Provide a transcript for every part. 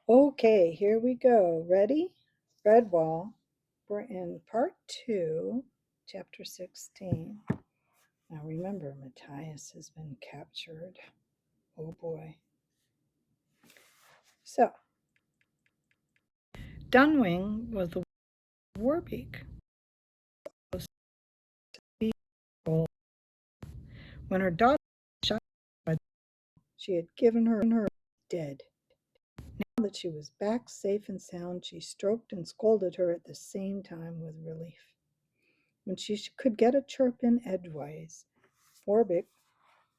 Okay, here we go. Ready? Redwall. We're in part 2, chapter 16. Now remember, Matthias has been captured. Oh boy. So, Dunwing was the Warbeak. When her daughter was shot, she had given her dead. Now that she was back safe and sound, she stroked and scolded her at the same time with relief. When she could get a chirp in edgewise, Warbeak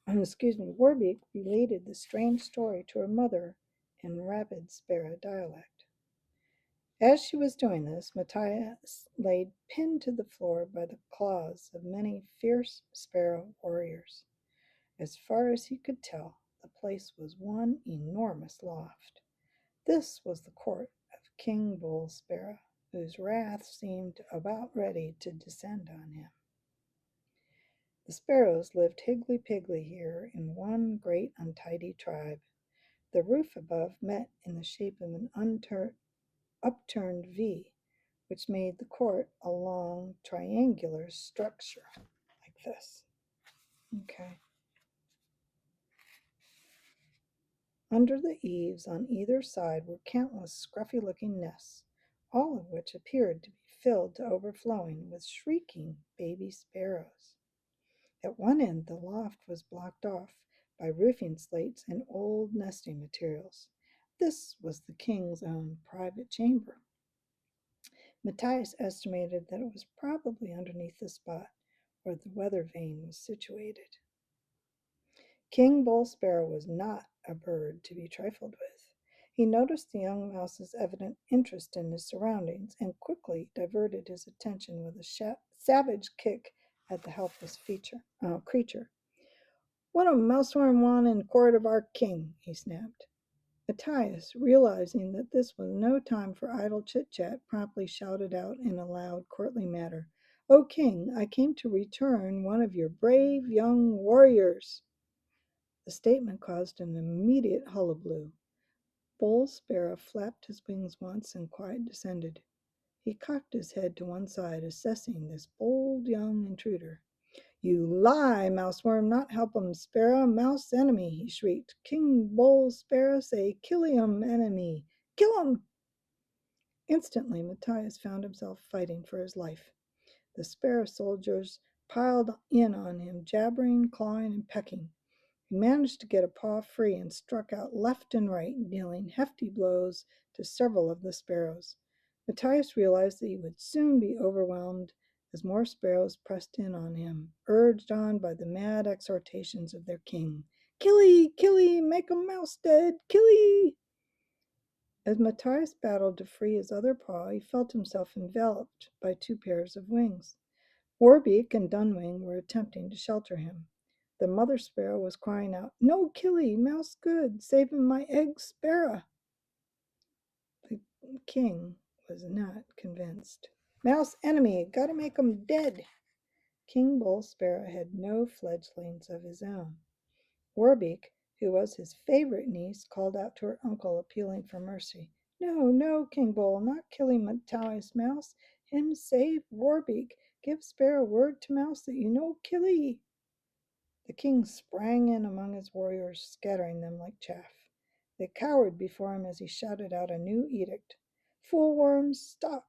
Warbeak related the strange story to her mother in rapid Sparra dialect. As she was doing this, Matthias lay pinned to the floor by the claws of many fierce Sparra warriors. As far as he could tell, the place was one enormous loft. This was the court of King Bull Sparra, whose wrath seemed about ready to descend on him. The sparrows lived higgledy-piggledy here in one great untidy tribe. The roof above met in the shape of an upturned V, which made the court a long triangular structure like this. Okay. Under the eaves on either side were countless scruffy-looking nests, all of which appeared to be filled to overflowing with shrieking baby sparrows. At one end the loft was blocked off by roofing slates and old nesting materials. This was the king's own private chamber. Matthias estimated that it was probably underneath the spot where the weather vane was situated. King Bull Sparrow was not a bird to be trifled with. He noticed the young mouse's evident interest in his surroundings and quickly diverted his attention with a savage kick at the helpless creature. "What a mouseworm want in court of our king?" he snapped. Matthias, realizing that this was no time for idle chit-chat, promptly shouted out in a loud, courtly manner, "O king, I came to return one of your brave young warriors." The statement caused an immediate hullabaloo. Bull Sparrow flapped his wings once and quiet descended. He cocked his head to one side, assessing this bold young intruder. "You lie, mouseworm, not help 'em, Sparrow, mouse enemy," he shrieked. "King Bull Sparrow say killium enemy. Kill 'em!" Instantly Matthias found himself fighting for his life. The sparrow soldiers piled in on him, jabbering, clawing, and pecking. He managed to get a paw free and struck out left and right, dealing hefty blows to several of the sparrows. Matthias realized that he would soon be overwhelmed as more sparrows pressed in on him, urged on by the mad exhortations of their king. "Killy, killy, make 'em mouse dead, killy!" As Matthias battled to free his other paw, he felt himself enveloped by two pairs of wings. Warbeak and Dunwing were attempting to shelter him. The mother sparrow was crying out, "No, killy, mouse good, saving my egg sparrow." The king was not convinced. "Mouse enemy, gotta make 'em dead." King Bull Sparrow had no fledglings of his own. Warbeak, who was his favorite niece, called out to her uncle, appealing for mercy. "No, no, King Bull, not killing Matthias Mouse. Him save Warbeak. Give Sparrow word to Mouse that you know killy." The king sprang in among his warriors, scattering them like chaff. They cowered before him as he shouted out a new edict. "Fool worms, stop!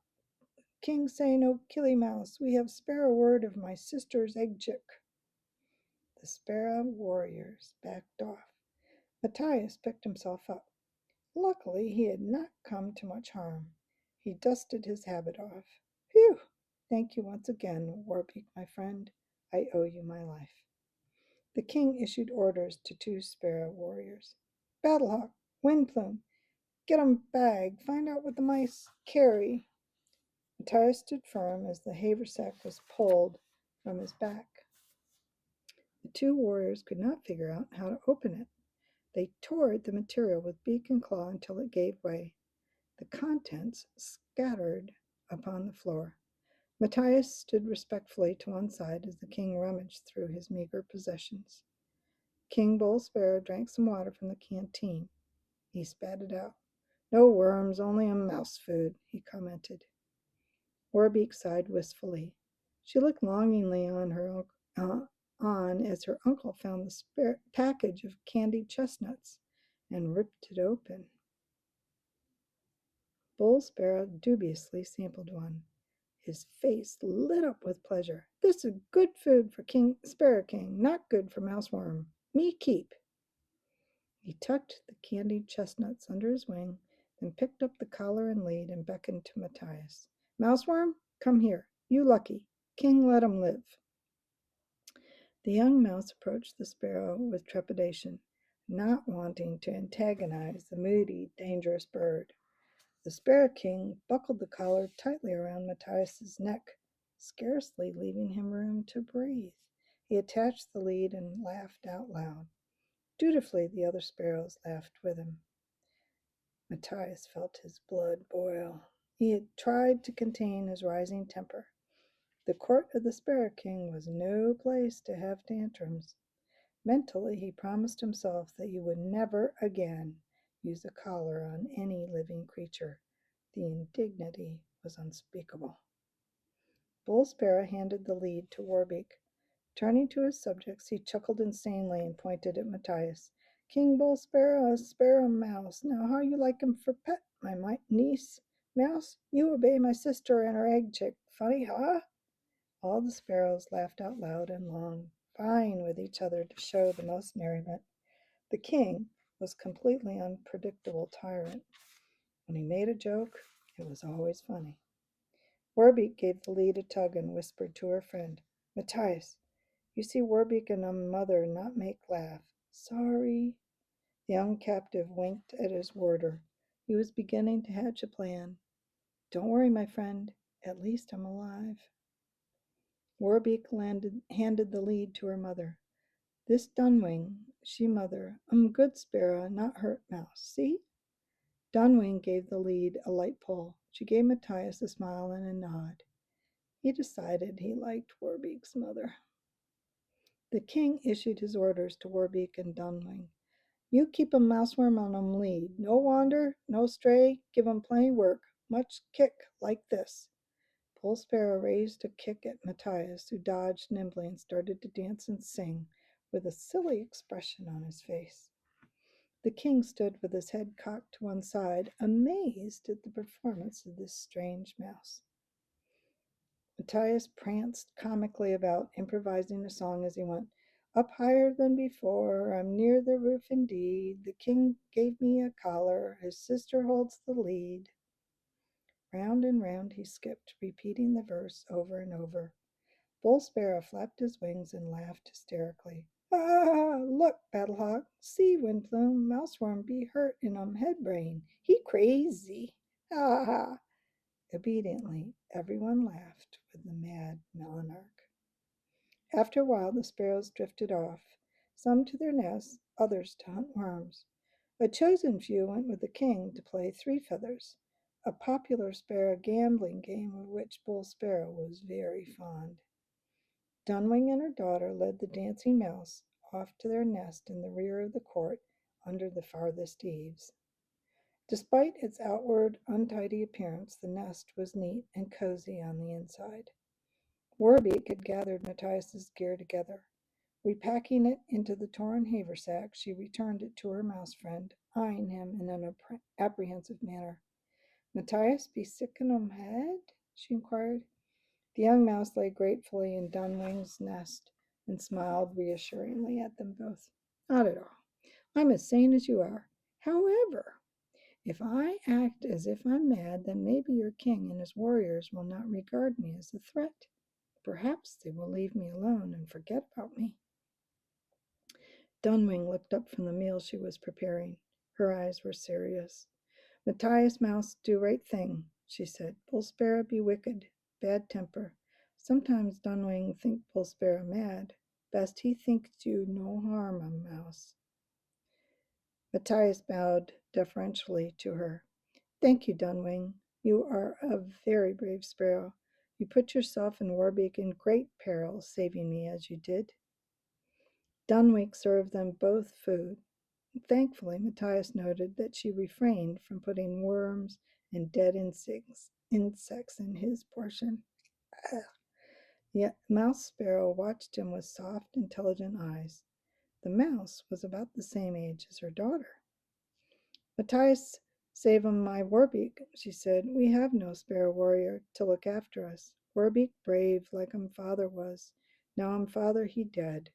King say no killy mouse. We have Sparrow word of my sister's egg chick." The Sparrow warriors backed off. Matthias picked himself up. Luckily, he had not come to much harm. He dusted his habit off. "Phew! Thank you once again, Warbeak, my friend. I owe you my life." The king issued orders to two sparrow warriors. "Battlehawk, Windplume, get 'em bag. Find out what the mice carry." Matthias stood firm as the haversack was pulled from his back. The two warriors could not figure out how to open it. They tore at the material with beak and claw until it gave way. The contents scattered upon the floor. Matthias stood respectfully to one side as the king rummaged through his meager possessions. King Bull Sparrow drank some water from the canteen. He spat it out. No worms, only a mouse food, he commented. Warbeak sighed wistfully. She looked longingly on as her uncle found the package of candied chestnuts and ripped it open. Bull Sparrow dubiously sampled one. His face lit up with pleasure. This is good food for King Sparrow King, not good for Mouseworm. Me keep. He tucked the candied chestnuts under his wing, then picked up the collar and lead and beckoned to Matthias. Mouseworm, come here. You lucky. King let him live. The young mouse approached the sparrow with trepidation, not wanting to antagonize the moody, dangerous bird. The Sparrow King buckled the collar tightly around Matthias's neck, scarcely leaving him room to breathe. He attached the lead and laughed out loud. Dutifully, the other sparrows laughed with him. Matthias felt his blood boil. He had tried to contain his rising temper. The court of the Sparrow King was no place to have tantrums. Mentally, he promised himself that he would never again use a collar on any living creature. The indignity was unspeakable. Bull Sparrow handed the lead to Warbeak. Turning to his subjects, he chuckled insanely and pointed at Matthias. King Bull Sparrow, a sparrow mouse. Now how you like him for pet, my niece? Mouse, you obey my sister and her egg chick. Funny, huh? All the sparrows laughed out loud and long, vying with each other to show the most merriment. The king was a completely unpredictable tyrant. When he made a joke, it was always funny. Warbeak gave the lead a tug and whispered to her friend, Matthias, you see Warbeak and mother not make laugh. Sorry. The young captive winked at his warder. He was beginning to hatch a plan. Don't worry, my friend. At least I'm alive. Warbeak handed the lead to her mother. This Dunwing, she mother, good sparrow, not hurt mouse. See? Dunwing gave the lead a light pull. She gave Matthias a smile and a nod. He decided he liked Warbeak's mother. The king issued his orders to Warbeak and Dunwing. You keep 'em mouseworm on 'em lead. No wander, no stray, give 'em plenty work. Much kick like this. Bull Sparrow raised a kick at Matthias, who dodged nimbly and started to dance and sing, with a silly expression on his face. The king stood with his head cocked to one side, amazed at the performance of this strange mouse. Matthias pranced comically about, improvising a song as he went. Up higher than before, I'm near the roof indeed. The king gave me a collar, his sister holds the lead. Round and round he skipped, repeating the verse over and over. Bull Sparrow flapped his wings and laughed hysterically. Ah, look, Battlehawk, see, Windplume, Mouseworm be hurt in head brain. He crazy. Ha ha. Obediently, everyone laughed with the mad monarch. After a while, the sparrows drifted off, some to their nests, others to hunt worms. A chosen few went with the king to play three feathers, a popular sparrow gambling game of which Bull Sparrow was very fond. Dunwing and her daughter led the dancing mouse off to their nest in the rear of the court under the farthest eaves. Despite its outward untidy appearance, the nest was neat and cozy on the inside. Warbeak had gathered Matthias's gear together. Repacking it into the torn haversack, she returned it to her mouse friend, eyeing him in an apprehensive manner. Matthias be sick in head? She inquired. The young mouse lay gratefully in Dunwing's nest and smiled reassuringly at them both. Not at all. I'm as sane as you are. However, if I act as if I'm mad, then maybe your king and his warriors will not regard me as a threat. Perhaps they will leave me alone and forget about me. Dunwing looked up from the meal she was preparing. Her eyes were serious. Matthias Mouse do right thing, she said. Bull Sparrow be wicked, bad temper. Sometimes Dunwing think Bull Sparrow mad. Best he think you no harm, Mouse. Matthias bowed deferentially to her. Thank you, Dunwing. You are a very brave sparrow. You put yourself and Warbeak in great peril, saving me as you did. Dunwing served them both food. Thankfully, Matthias noted that she refrained from putting worms and dead insects in his portion. Yet Mouse Sparrow watched him with soft, intelligent eyes. The mouse was about the same age as her daughter. Matthias, save 'em my Warbeak, she said. We have no sparrow warrior to look after us. Warbeak brave, like father was. Now father he dead.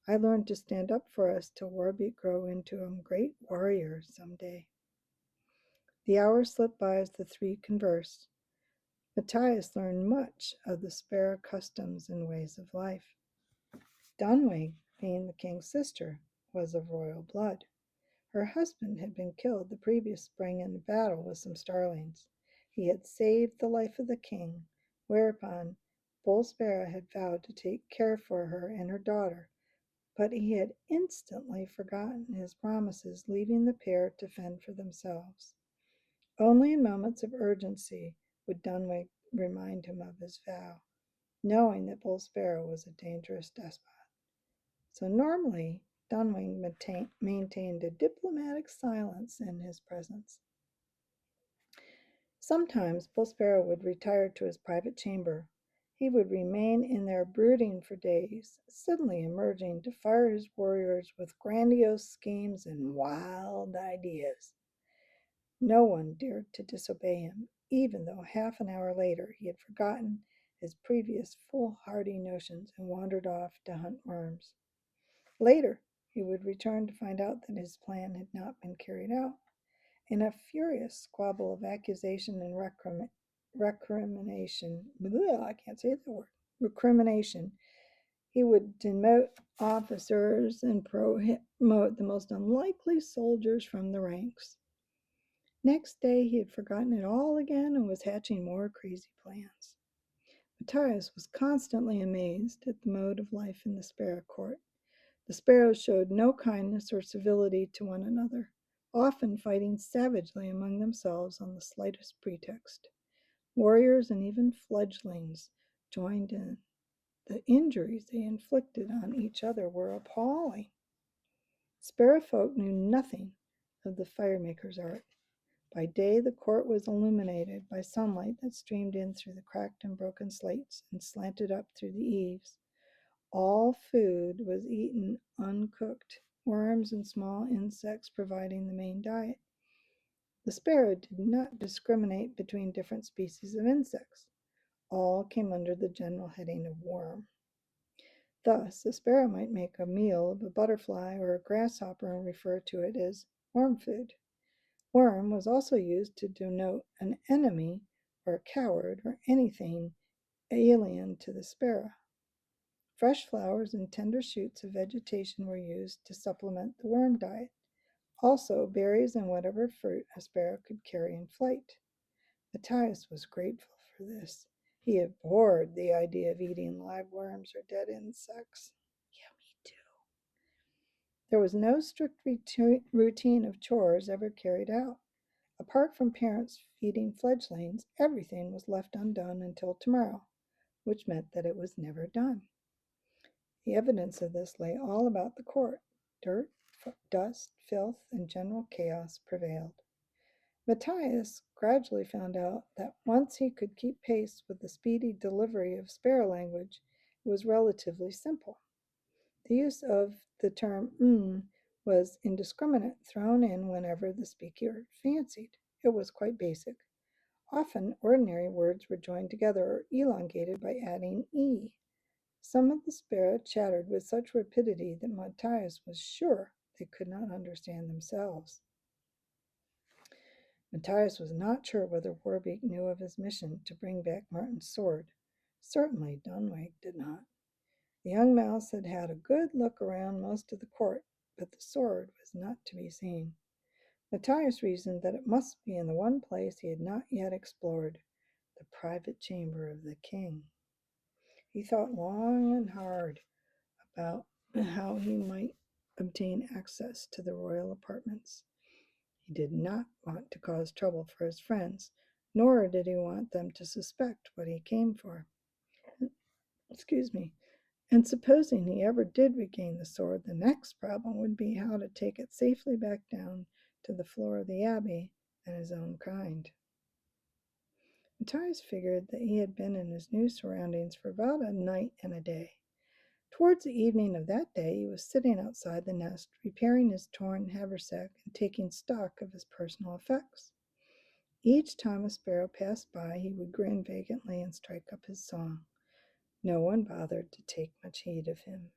I learned to stand up for us till Warbeak grow into great warrior some day. The hours slipped by as the three conversed. Matthias learned much of the sparrow customs and ways of life. Dunweg, being the king's sister, was of royal blood. Her husband had been killed the previous spring in a battle with some starlings. He had saved the life of the king, whereupon Bull Sparrow had vowed to take care for her and her daughter, but he had instantly forgotten his promises, leaving the pair to fend for themselves. Only in moments of urgency would Dunweg remind him of his vow, knowing that Bull Sparrow was a dangerous despot. So normally, Dunwing maintained a diplomatic silence in his presence. Sometimes Bull Sparrow would retire to his private chamber. He would remain in there brooding for days, suddenly emerging to fire his warriors with grandiose schemes and wild ideas. No one dared to disobey him, even though half an hour later he had forgotten his previous foolhardy notions and wandered off to hunt worms. Later, he would return to find out that his plan had not been carried out. In a furious squabble of accusation and recrimination, I can't say the word, recrimination, he would demote officers and promote the most unlikely soldiers from the ranks. Next day, he had forgotten it all again and was hatching more crazy plans. Matthias was constantly amazed at the mode of life in the Sparrow court. The sparrows showed no kindness or civility to one another, often fighting savagely among themselves on the slightest pretext. Warriors and even fledglings joined in. The injuries they inflicted on each other were appalling. Sparrow folk knew nothing of the firemaker's art. By day, the court was illuminated by sunlight that streamed in through the cracked and broken slates and slanted up through the eaves. All food was eaten uncooked, worms and small insects providing the main diet. The sparrow did not discriminate between different species of insects. All came under the general heading of worm. Thus, a sparrow might make a meal of a butterfly or a grasshopper and refer to it as worm food. Worm was also used to denote an enemy or a coward or anything alien to the sparrow. Fresh flowers and tender shoots of vegetation were used to supplement the worm diet. Also, berries and whatever fruit a sparrow could carry in flight. Matthias was grateful for this. He abhorred the idea of eating live worms or dead insects. Yeah, me too. There was no strict routine of chores ever carried out. Apart from parents feeding fledglings, everything was left undone until tomorrow, which meant that it was never done. The evidence of this lay all about the court. Dirt, dust, filth, and general chaos prevailed. Matthias gradually found out that once he could keep pace with the speedy delivery of sparrow language, it was relatively simple. The use of the term was indiscriminate, thrown in whenever the speaker fancied. It was quite basic. Often, ordinary words were joined together or elongated by adding e. Some of the sparrow chattered with such rapidity that Matthias was sure they could not understand themselves. Matthias was not sure whether Warbeak knew of his mission to bring back Martin's sword. Certainly Dunweg did not. The young mouse had had a good look around most of the court, but the sword was not to be seen. Matthias reasoned that it must be in the one place he had not yet explored, the private chamber of the king. He thought long and hard about how he might obtain access to the royal apartments. He did not want to cause trouble for his friends, nor did he want them to suspect what he came for. Excuse me. And supposing he ever did regain the sword, the next problem would be how to take it safely back down to the floor of the abbey and his own kind. Matthias figured that he had been in his new surroundings for about a night and a day. Towards the evening of that day, he was sitting outside the nest, repairing his torn haversack and taking stock of his personal effects. Each time a sparrow passed by, he would grin vacantly and strike up his song. No one bothered to take much heed of him.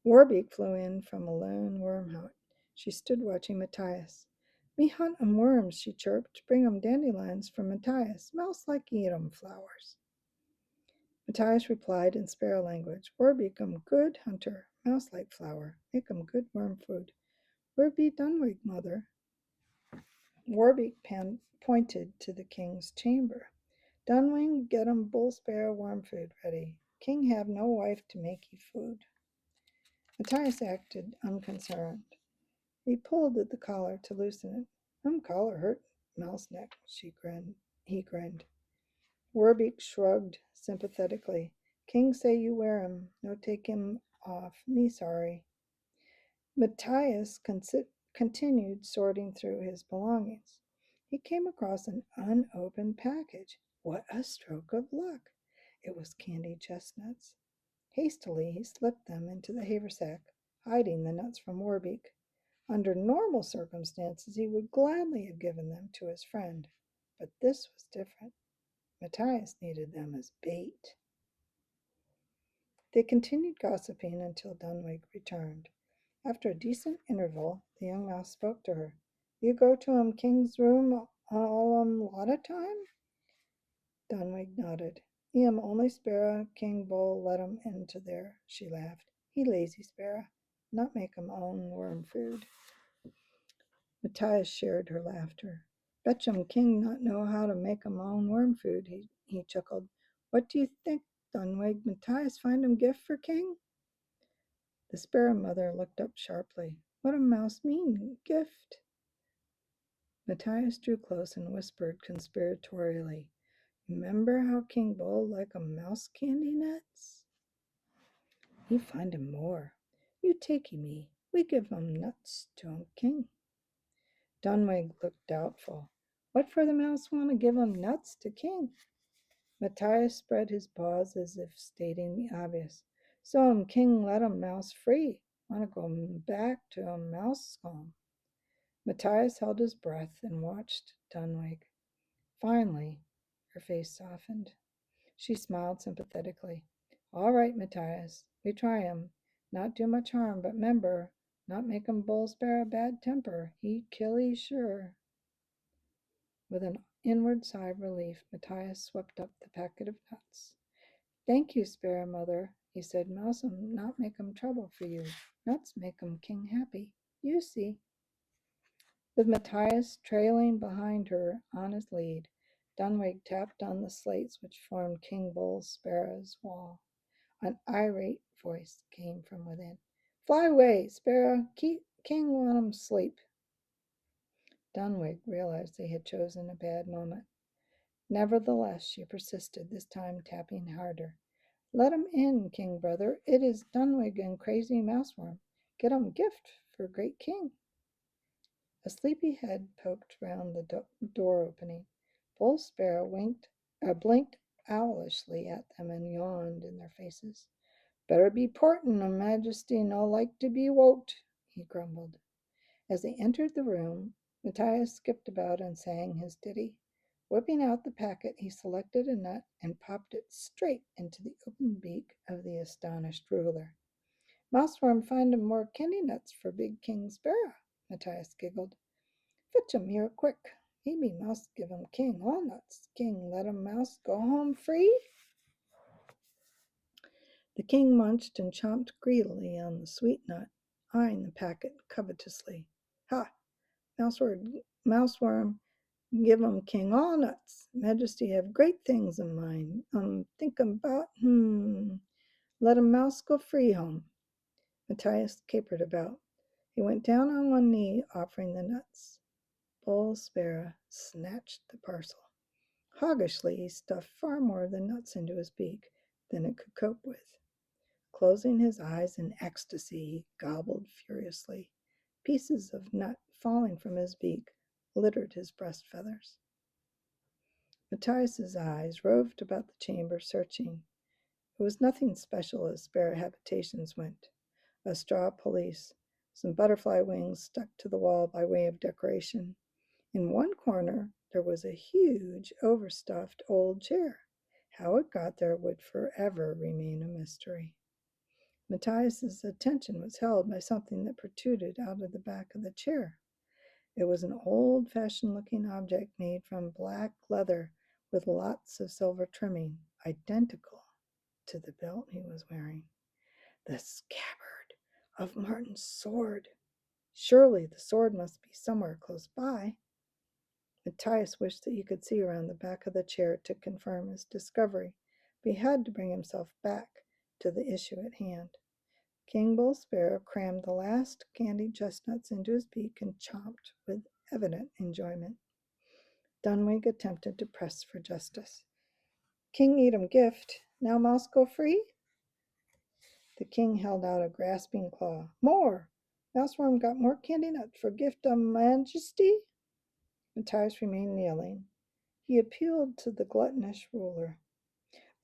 Warbeak flew in from a lone worm hut. She stood watching Matthias. "Me hunt 'em worms," she chirped. "Bring 'em dandelions for Matthias. Mouse like eat 'em flowers." Matthias replied in sparrow language, "Warbeak good hunter. Mouse like flower. Make 'em good worm food. Where be Dunwig, mother?" Warbeak pointed to the king's chamber. "Dunwing, get 'em bull sparrow worm food ready. King have no wife to make ye food." Matthias acted unconcerned. He pulled at the collar to loosen it. Collar hurt mouse neck," he grinned. Warbeak shrugged sympathetically. "King say you wear him. No take him off. Me sorry." Matthias continued sorting through his belongings. He came across an unopened package. What a stroke of luck! It was candied chestnuts. Hastily, he slipped them into the haversack, hiding the nuts from Warbeak. Under normal circumstances, he would gladly have given them to his friend, but this was different. Matthias needed them as bait. They continued gossiping until Dunwig returned. After a decent interval, the young mouse spoke to her. "You go to King's room all lot of time?" Dunwig nodded. "He only sparrow King Bull let into there," she laughed. "He lazy sparrow, not make own worm food." Matthias shared her laughter. "Betch King not know how to make own worm food," he chuckled. "What do you think, Dunwig? Matthias find gift for King?" The sparrow mother looked up sharply. "What mouse mean, gift?" Matthias drew close and whispered conspiratorially, "Remember how King Bull like mouse candy nuts? He find more. You take me. We give nuts to King." Dunwig looked doubtful. "What for the mouse want to give nuts to King?" Matthias spread his paws as if stating the obvious. "So King let mouse free. Want to go back to mouse home." Matthias held his breath and watched Dunwig. Finally, her face softened. She smiled sympathetically. "All right, Matthias. We try Not do much harm, but 'member, not make bull sparrow bad temper. He kill sure." With an inward sigh of relief, Matthias swept up the packet of nuts. "Thank you, sparrow mother," he said. "Mouse not make trouble for you. Nuts make King happy. You see." With Matthias trailing behind her on his lead, Dunwig tapped on the slates which formed King Bull Sparrow's wall. An irate voice came from within. "Fly away, Sparrow. Keep King want sleep." Dunwig realized they had chosen a bad moment. Nevertheless, she persisted, this time tapping harder. "Let in, King brother. It is Dunwig and Crazy Mouseworm. Get gift for great King." A sleepy head poked round the door opening. Bull Sparrow blinked owlishly at them and yawned in their faces. "Better be portin', Majesty no like to be woked," he grumbled. As they entered the room, Matthias skipped about and sang his ditty. Whipping out the packet, he selected a nut and popped it straight into the open beak of the astonished ruler. "Mouseworm find more candy nuts for big King Sparrow," Matthias giggled. "Fetch here quick. He be mouse give King all nuts. King let mouse go home free." The king munched and chomped greedily on the sweet nut, eyeing the packet covetously. "Ha! Mouseworm give King all nuts. Majesty have great things in mind. Think about, let mouse go free home." Matthias capered about. He went down on one knee, offering the nuts. Bull Sparrow snatched the parcel. Hoggishly, he stuffed far more of the nuts into his beak than it could cope with. Closing his eyes in ecstasy, he gobbled furiously. Pieces of nut falling from his beak littered his breast feathers. Matthias's eyes roved about the chamber, searching. It was nothing special as Sparra habitations went. A straw police, some butterfly wings stuck to the wall by way of decoration. In one corner, there was a huge, overstuffed old chair. How it got there would forever remain a mystery. Matthias's attention was held by something that protruded out of the back of the chair. It was an old-fashioned looking object made from black leather with lots of silver trimming, identical to the belt he was wearing. The scabbard of Martin's sword. Surely the sword must be somewhere close by. Matthias wished that he could see around the back of the chair to confirm his discovery, but he had to bring himself back to the issue at hand. King Bull Sparrow crammed the last candied chestnuts into his beak and chomped with evident enjoyment. Dunwig attempted to press for justice. King need 'em gift. Now mouse go free? The king held out a grasping claw. More! Mouseworm got more candy nuts for gift of majesty? Matthias remained kneeling. He appealed to the gluttonous ruler.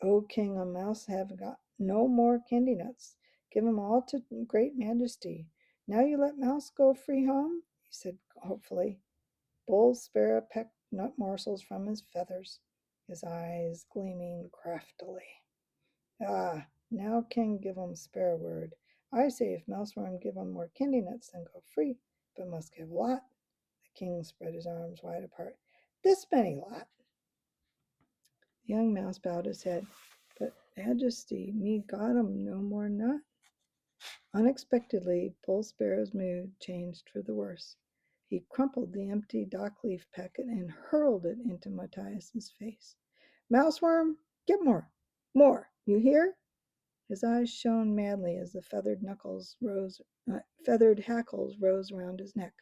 O king, a mouse have got no more candy nuts. Give 'em all to great majesty. Now you let mouse go free home? He said hopefully. Bull Sparrow pecked nut morsels from his feathers, his eyes gleaming craftily. Ah, now king give 'em spare word. I say if mouseworm give 'em more candy nuts, then go free, but must give lot. The king spread his arms wide apart. This many lot. The young mouse bowed his head. But majesty, me got 'em no more nut. Unexpectedly, Bull Sparrow's mood changed for the worse. He crumpled the empty dock leaf packet and hurled it into Matthias's face. Mouseworm, get more! More! You hear? His eyes shone madly as the feathered hackles rose round his neck.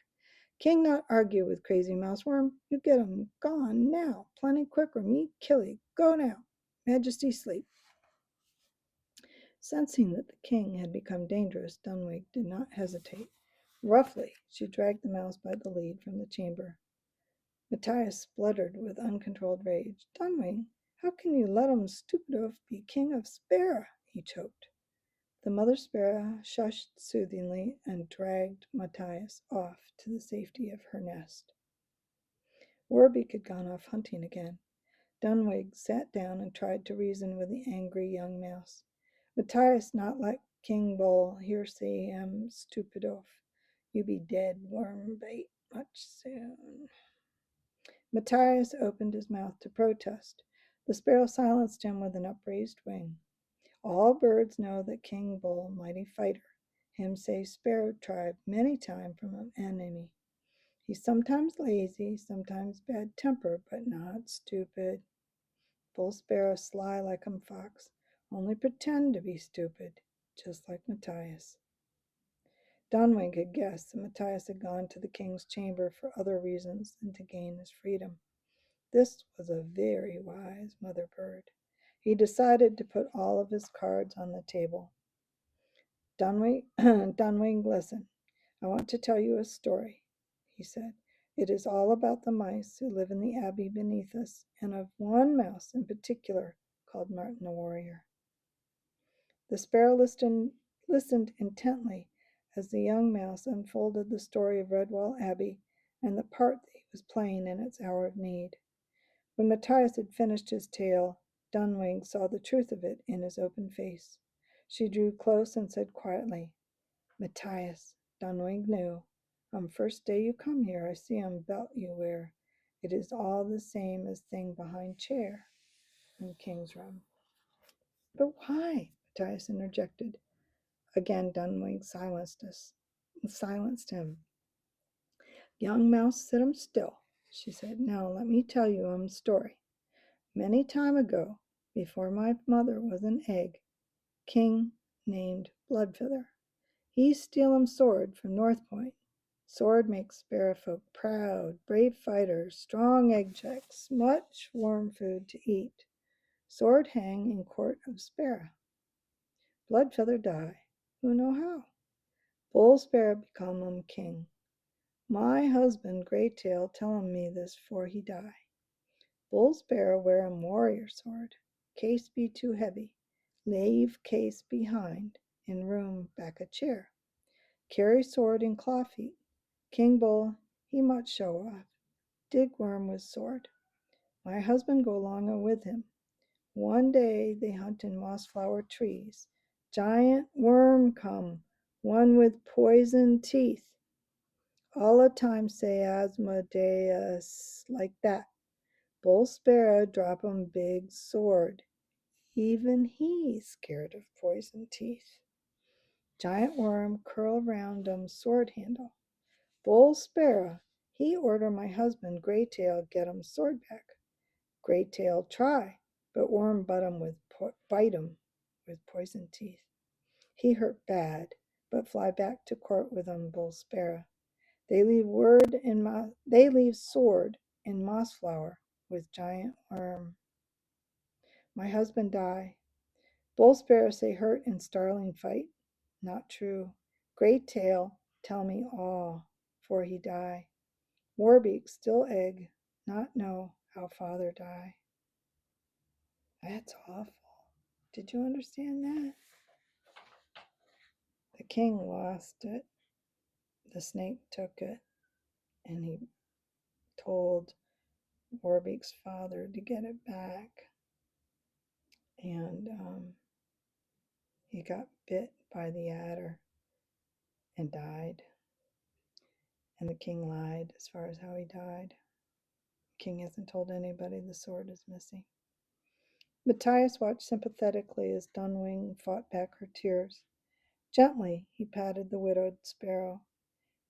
King not argue with crazy mouseworm. You get 'em gone now. Plenty quick or me killy. Go now. Majesty sleep. Sensing that the king had become dangerous, Dunwig did not hesitate. Roughly, she dragged the mouse by the lead from the chamber. Matthias spluttered with uncontrolled rage. Dunwig, how can you let stupid be king of Sparra? He choked. The mother sparrow shushed soothingly and dragged Matthias off to the safety of her nest. Warbeak had gone off hunting again. Dunwig sat down and tried to reason with the angry young mouse. Matthias not like King Bull, here say him stupid oaf. You be dead, worm bait, much soon. Matthias opened his mouth to protest. The sparrow silenced him with an upraised wing. All birds know that King Bull, mighty fighter, him say sparrow tribe many time from an enemy. He's sometimes lazy, sometimes bad temper, but not stupid. Bull Sparrow sly like fox, only pretend to be stupid, just like Matthias. Dunwig had guessed that Matthias had gone to the king's chamber for other reasons than to gain his freedom. This was a very wise mother bird. He decided to put all of his cards on the table. Dunwig, Dunwig, listen. I want to tell you a story, he said. It is all about the mice who live in the abbey beneath us, and of one mouse in particular called Martin the Warrior. The sparrow listened intently as the young mouse unfolded the story of Redwall Abbey and the part that he was playing in its hour of need. When Matthias had finished his tale, Dunwig saw the truth of it in his open face. She drew close and said quietly, Matthias, Dunwig knew. First day you come here, I see belt you wear. It is all the same as thing behind chair in king's room. But why? Matthias interjected. Again Dunwig silenced him. Young mouse, sit still, she said. Now let me tell you story. Many time ago, before my mother was an egg, king named Bloodfeather. He steal sword from North Point. Sword makes sparrow folk proud, brave fighters, strong egg checks, much warm food to eat. Sword hang in court of Sparra. Bloodfeather die. Who know how? Bull Sparrow become king. My husband Graytail tellin' me this 'fore he die. Bull Sparrow wear warrior sword. Case be too heavy. Leave case behind. In room back a chair. Carry sword in claw feet. King Bull, he much show off. Dig worm with sword. My husband go along with him. One day they hunt in mossflower trees. Giant worm come, one with poison teeth. All the time say Asmodeus like that. Bull Sparrow drop 'em big sword. Even he scared of poison teeth. Giant worm curl round 'em sword handle. Bull Sparrow, he order my husband Graytail get 'em sword back. Graytail try, but worm bite 'em with poison teeth. He hurt bad, but fly back to court with 'em Bull Sparrow. They leave sword in mossflower with giant worm. My husband die. Bull Sparrow say hurt in starling fight. Not true. Graytail tell me all, for he die. Warbeak still egg, not know how father die. That's awful. Did you understand that? The king lost it. The snake took it, and he told Warbeak's father to get it back. And he got bit by the adder and died. And the king lied as far as how he died. The king hasn't told anybody the sword is missing. Matthias watched sympathetically as Dunwing fought back her tears. Gently he patted the widowed sparrow.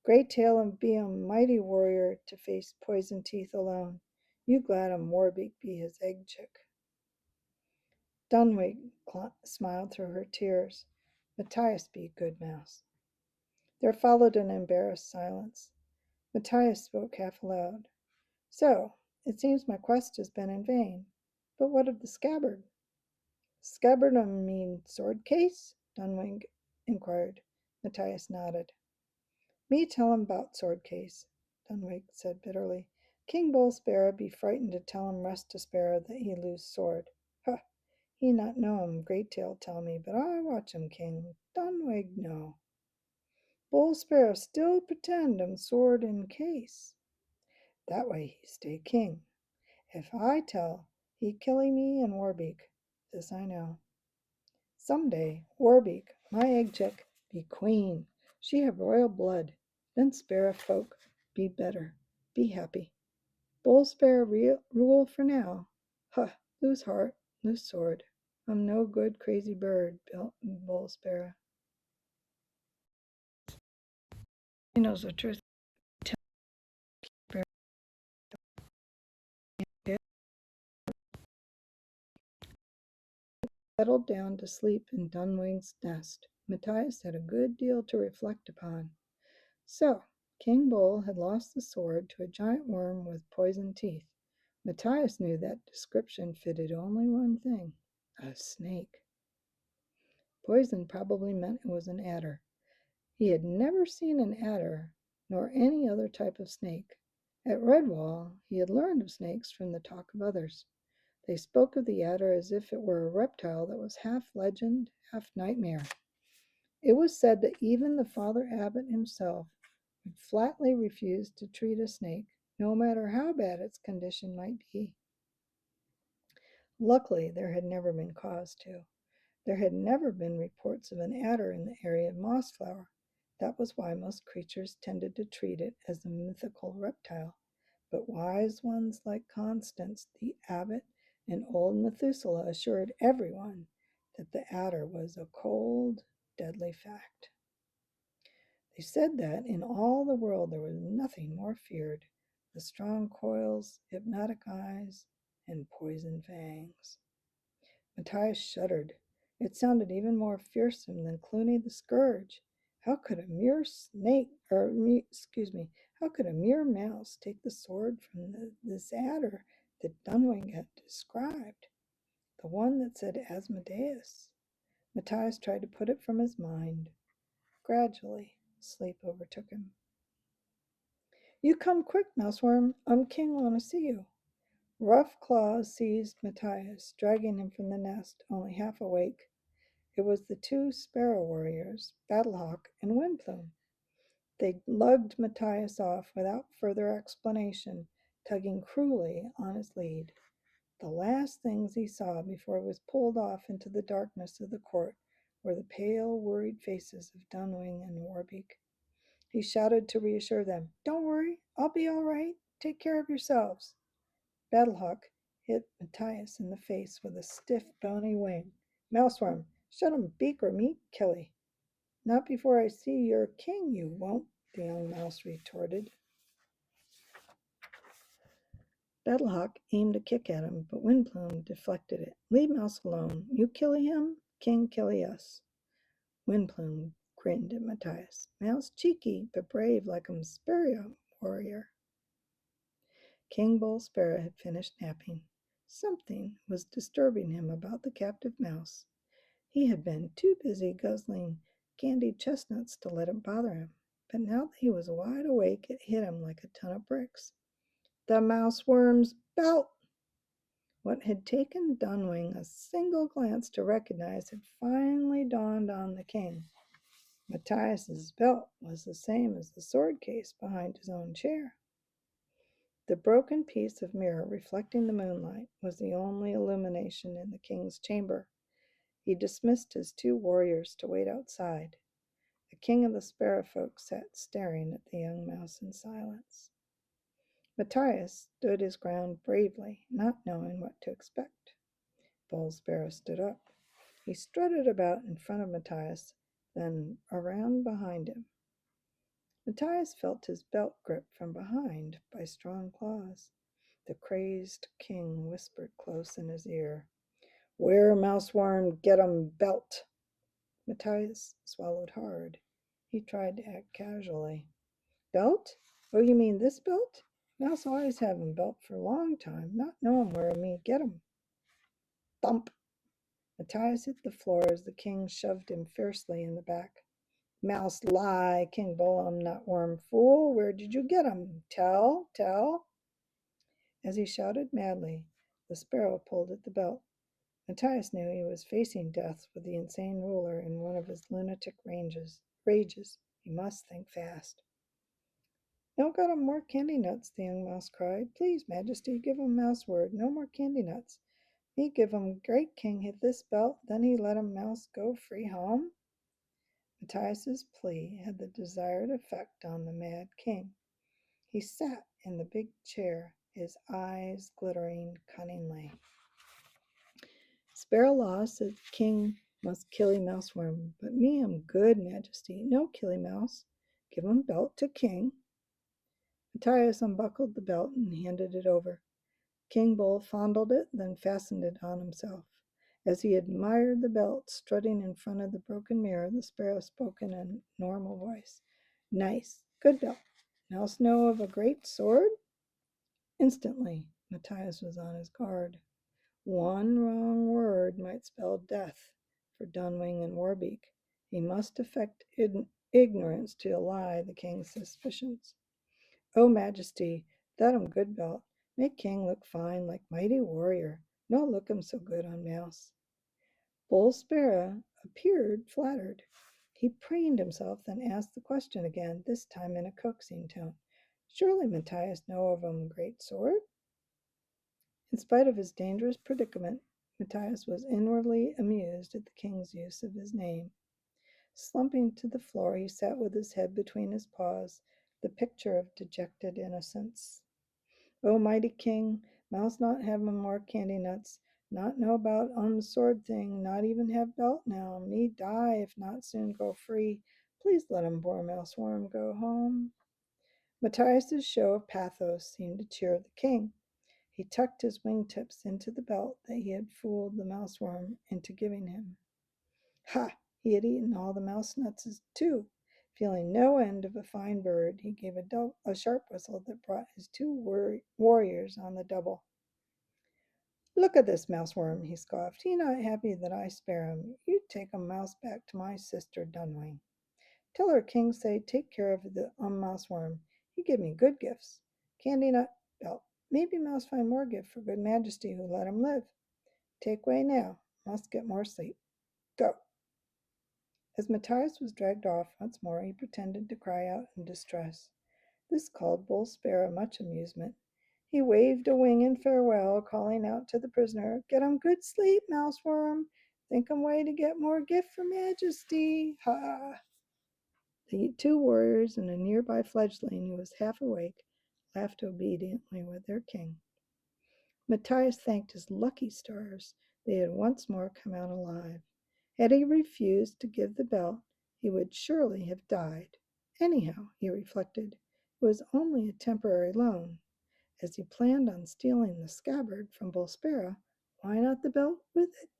Graytail and be a mighty warrior to face poison teeth alone. You glad Warbeak be his egg chick. Dunwing smiled through her tears. Matthias be good mouse. There followed an embarrassed silence. Matthias spoke half aloud. So, it seems my quest has been in vain. But what of the scabbard? Scabbard mean sword case? Dunwing inquired. Matthias nodded. Me tell him 'bout sword case, Dunwing said bitterly. King Bull Sparrow be frightened to tell him rest a sparrow that he lose sword. Huh, he not know him, Graytail tell me, but I watch him, King. Dunwing know. Bull Sparrow still pretend sword in case. That way he stay king. If I tell, he killy me and Warbeak. This I know. Some day, Warbeak, my egg chick, be queen. She have royal blood. Then sparrow folk be better. Be happy. Bull Sparrow rule for now. Huh, lose heart, lose sword. I'm no good crazy bird, Bull Sparrow. He knows the truth. Settled down to sleep in Dunwing's nest. Matthias had a good deal to reflect upon. So, King Bull had lost the sword to a giant worm with poisoned teeth. Matthias knew that description fitted only one thing: a snake. Poison probably meant it was an adder. He had never seen an adder, nor any other type of snake. At Redwall, he had learned of snakes from the talk of others. They spoke of the adder as if it were a reptile that was half legend, half nightmare. It was said that even the Father Abbot himself would flatly refuse to treat a snake, no matter how bad its condition might be. Luckily, there had never been cause to. There had never been reports of an adder in the area of Mossflower. That was why most creatures tended to treat it as a mythical reptile. But wise ones like Constance, the abbot, and old Methuselah assured everyone that the adder was a cold, deadly fact. They said that in all the world there was nothing more feared: the strong coils, hypnotic eyes, and poison fangs. Matthias shuddered. It sounded even more fearsome than Clooney the Scourge. How could a mere how could a mere mouse take the sword from this adder that Dunwing had described? The one that said Asmodeus. Matthias tried to put it from his mind. Gradually, sleep overtook him. You come quick, Mouseworm. King want to see you. Rough claws seized Matthias, dragging him from the nest, only half awake. It was the two sparrow warriors, Battlehawk and Windplume. They lugged Matthias off without further explanation, tugging cruelly on his lead. The last things he saw before he was pulled off into the darkness of the court were the pale, worried faces of Dunwing and Warbeak. He shouted to reassure them, Don't worry, I'll be all right. Take care of yourselves. Battlehawk hit Matthias in the face with a stiff, bony wing. Mouseworm, shut him, beak or meat, killy. Not before I see your king, you won't, the young mouse retorted. Battlehawk aimed a kick at him, but Windplume deflected it. Leave Mouse alone. You killy him, king killy us. Windplume grinned at Matthias. Mouse cheeky, but brave like a Sparrow warrior. King Bull Sparrow had finished napping. Something was disturbing him about the captive mouse. He had been too busy guzzling candied chestnuts to let it bother him, but now that he was wide awake, it hit him like a ton of bricks. The mouse worm's belt! What had taken Dunwing a single glance to recognize had finally dawned on the king. Matthias's belt was the same as the sword case behind his own chair. The broken piece of mirror reflecting the moonlight was the only illumination in the king's chamber. He dismissed his two warriors to wait outside. The king of the sparrow folk sat staring at the young mouse in silence. Matthias stood his ground bravely, not knowing what to expect. Bull Sparrow stood up. He strutted about in front of Matthias, then around behind him. Matthias felt his belt gripped from behind by strong claws. The crazed king whispered close in his ear, Where, Mouseworm, get 'em belt. Matthias swallowed hard. He tried to act casually. Belt? Oh, you mean this belt? Mouse always have 'em belt for a long time, not knowing where me get 'em. Thump! Matthias hit the floor as the king shoved him fiercely in the back. Mouse lie, King Bull, not worm fool. Where did you get 'em? Tell, tell. As he shouted madly, the sparrow pulled at the belt. Matthias knew he was facing death with the insane ruler in one of his lunatic rages. He must think fast. No got 'em more candy nuts, the young mouse cried. Please, Majesty, give 'em mouse word, no more candy nuts. Me give 'em great king hit this belt, then he let 'em mouse go free home. Matthias's plea had the desired effect on the mad king. He sat in the big chair, his eyes glittering cunningly. Sparrow law said king must killy mouseworm, but me am good, Majesty, no killy mouse. Give 'em belt to king. Matthias unbuckled the belt and handed it over. King Bull fondled it, then fastened it on himself. As he admired the belt strutting in front of the broken mirror, the sparrow spoke in a normal voice. Nice, good belt. Mouse know of a great sword? Instantly, Matthias was on his guard. One wrong word might spell death for Dunwing and Warbeak. He must affect ignorance to allay the king's suspicions. Oh, Majesty, that good belt. Make king look fine like mighty warrior. No look so good on mouse. Bull Sparrow appeared flattered. He preened himself, then asked the question again, this time in a coaxing tone. Surely Matthias know of great sword? In spite of his dangerous predicament, Matthias was inwardly amused at the king's use of his name. Slumping to the floor, he sat with his head between his paws, the picture of dejected innocence. O mighty king, mouse not have more candy nuts, not know about sword thing, not even have belt now. Me die if not soon go free. Please let poor mouseworm go home. Matthias's show of pathos seemed to cheer the king. He tucked his wingtips into the belt that he had fooled the mouseworm into giving him. Ha! He had eaten all the mouse nuts too. Feeling no end of a fine bird, he gave a sharp whistle that brought his two warriors on the double. Look at this mouseworm, he scoffed. He not happy that I spare him. You take a mouse back to my sister Dunwing. Tell her king say take care of the mouseworm. He give me good gifts. Candy nut belt. Maybe mouse find more gift for good majesty who let him live. Take way now. Must get more sleep. Go. As Matthias was dragged off once more, he pretended to cry out in distress. This caused Bull Sparrow much amusement. He waved a wing in farewell, calling out to the prisoner, Get 'em good sleep, mouseworm. Think 'em way to get more gift for majesty. Ha! The two warriors and a nearby fledgling who was half awake laughed obediently with their king. Matthias thanked his lucky stars they had once more come out alive. Had he refused to give the belt, he would surely have died. Anyhow, he reflected, it was only a temporary loan. As he planned on stealing the scabbard from Bullspera, why not the belt with it?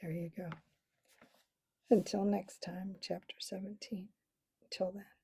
There you go. Until next time, chapter 17. Until then.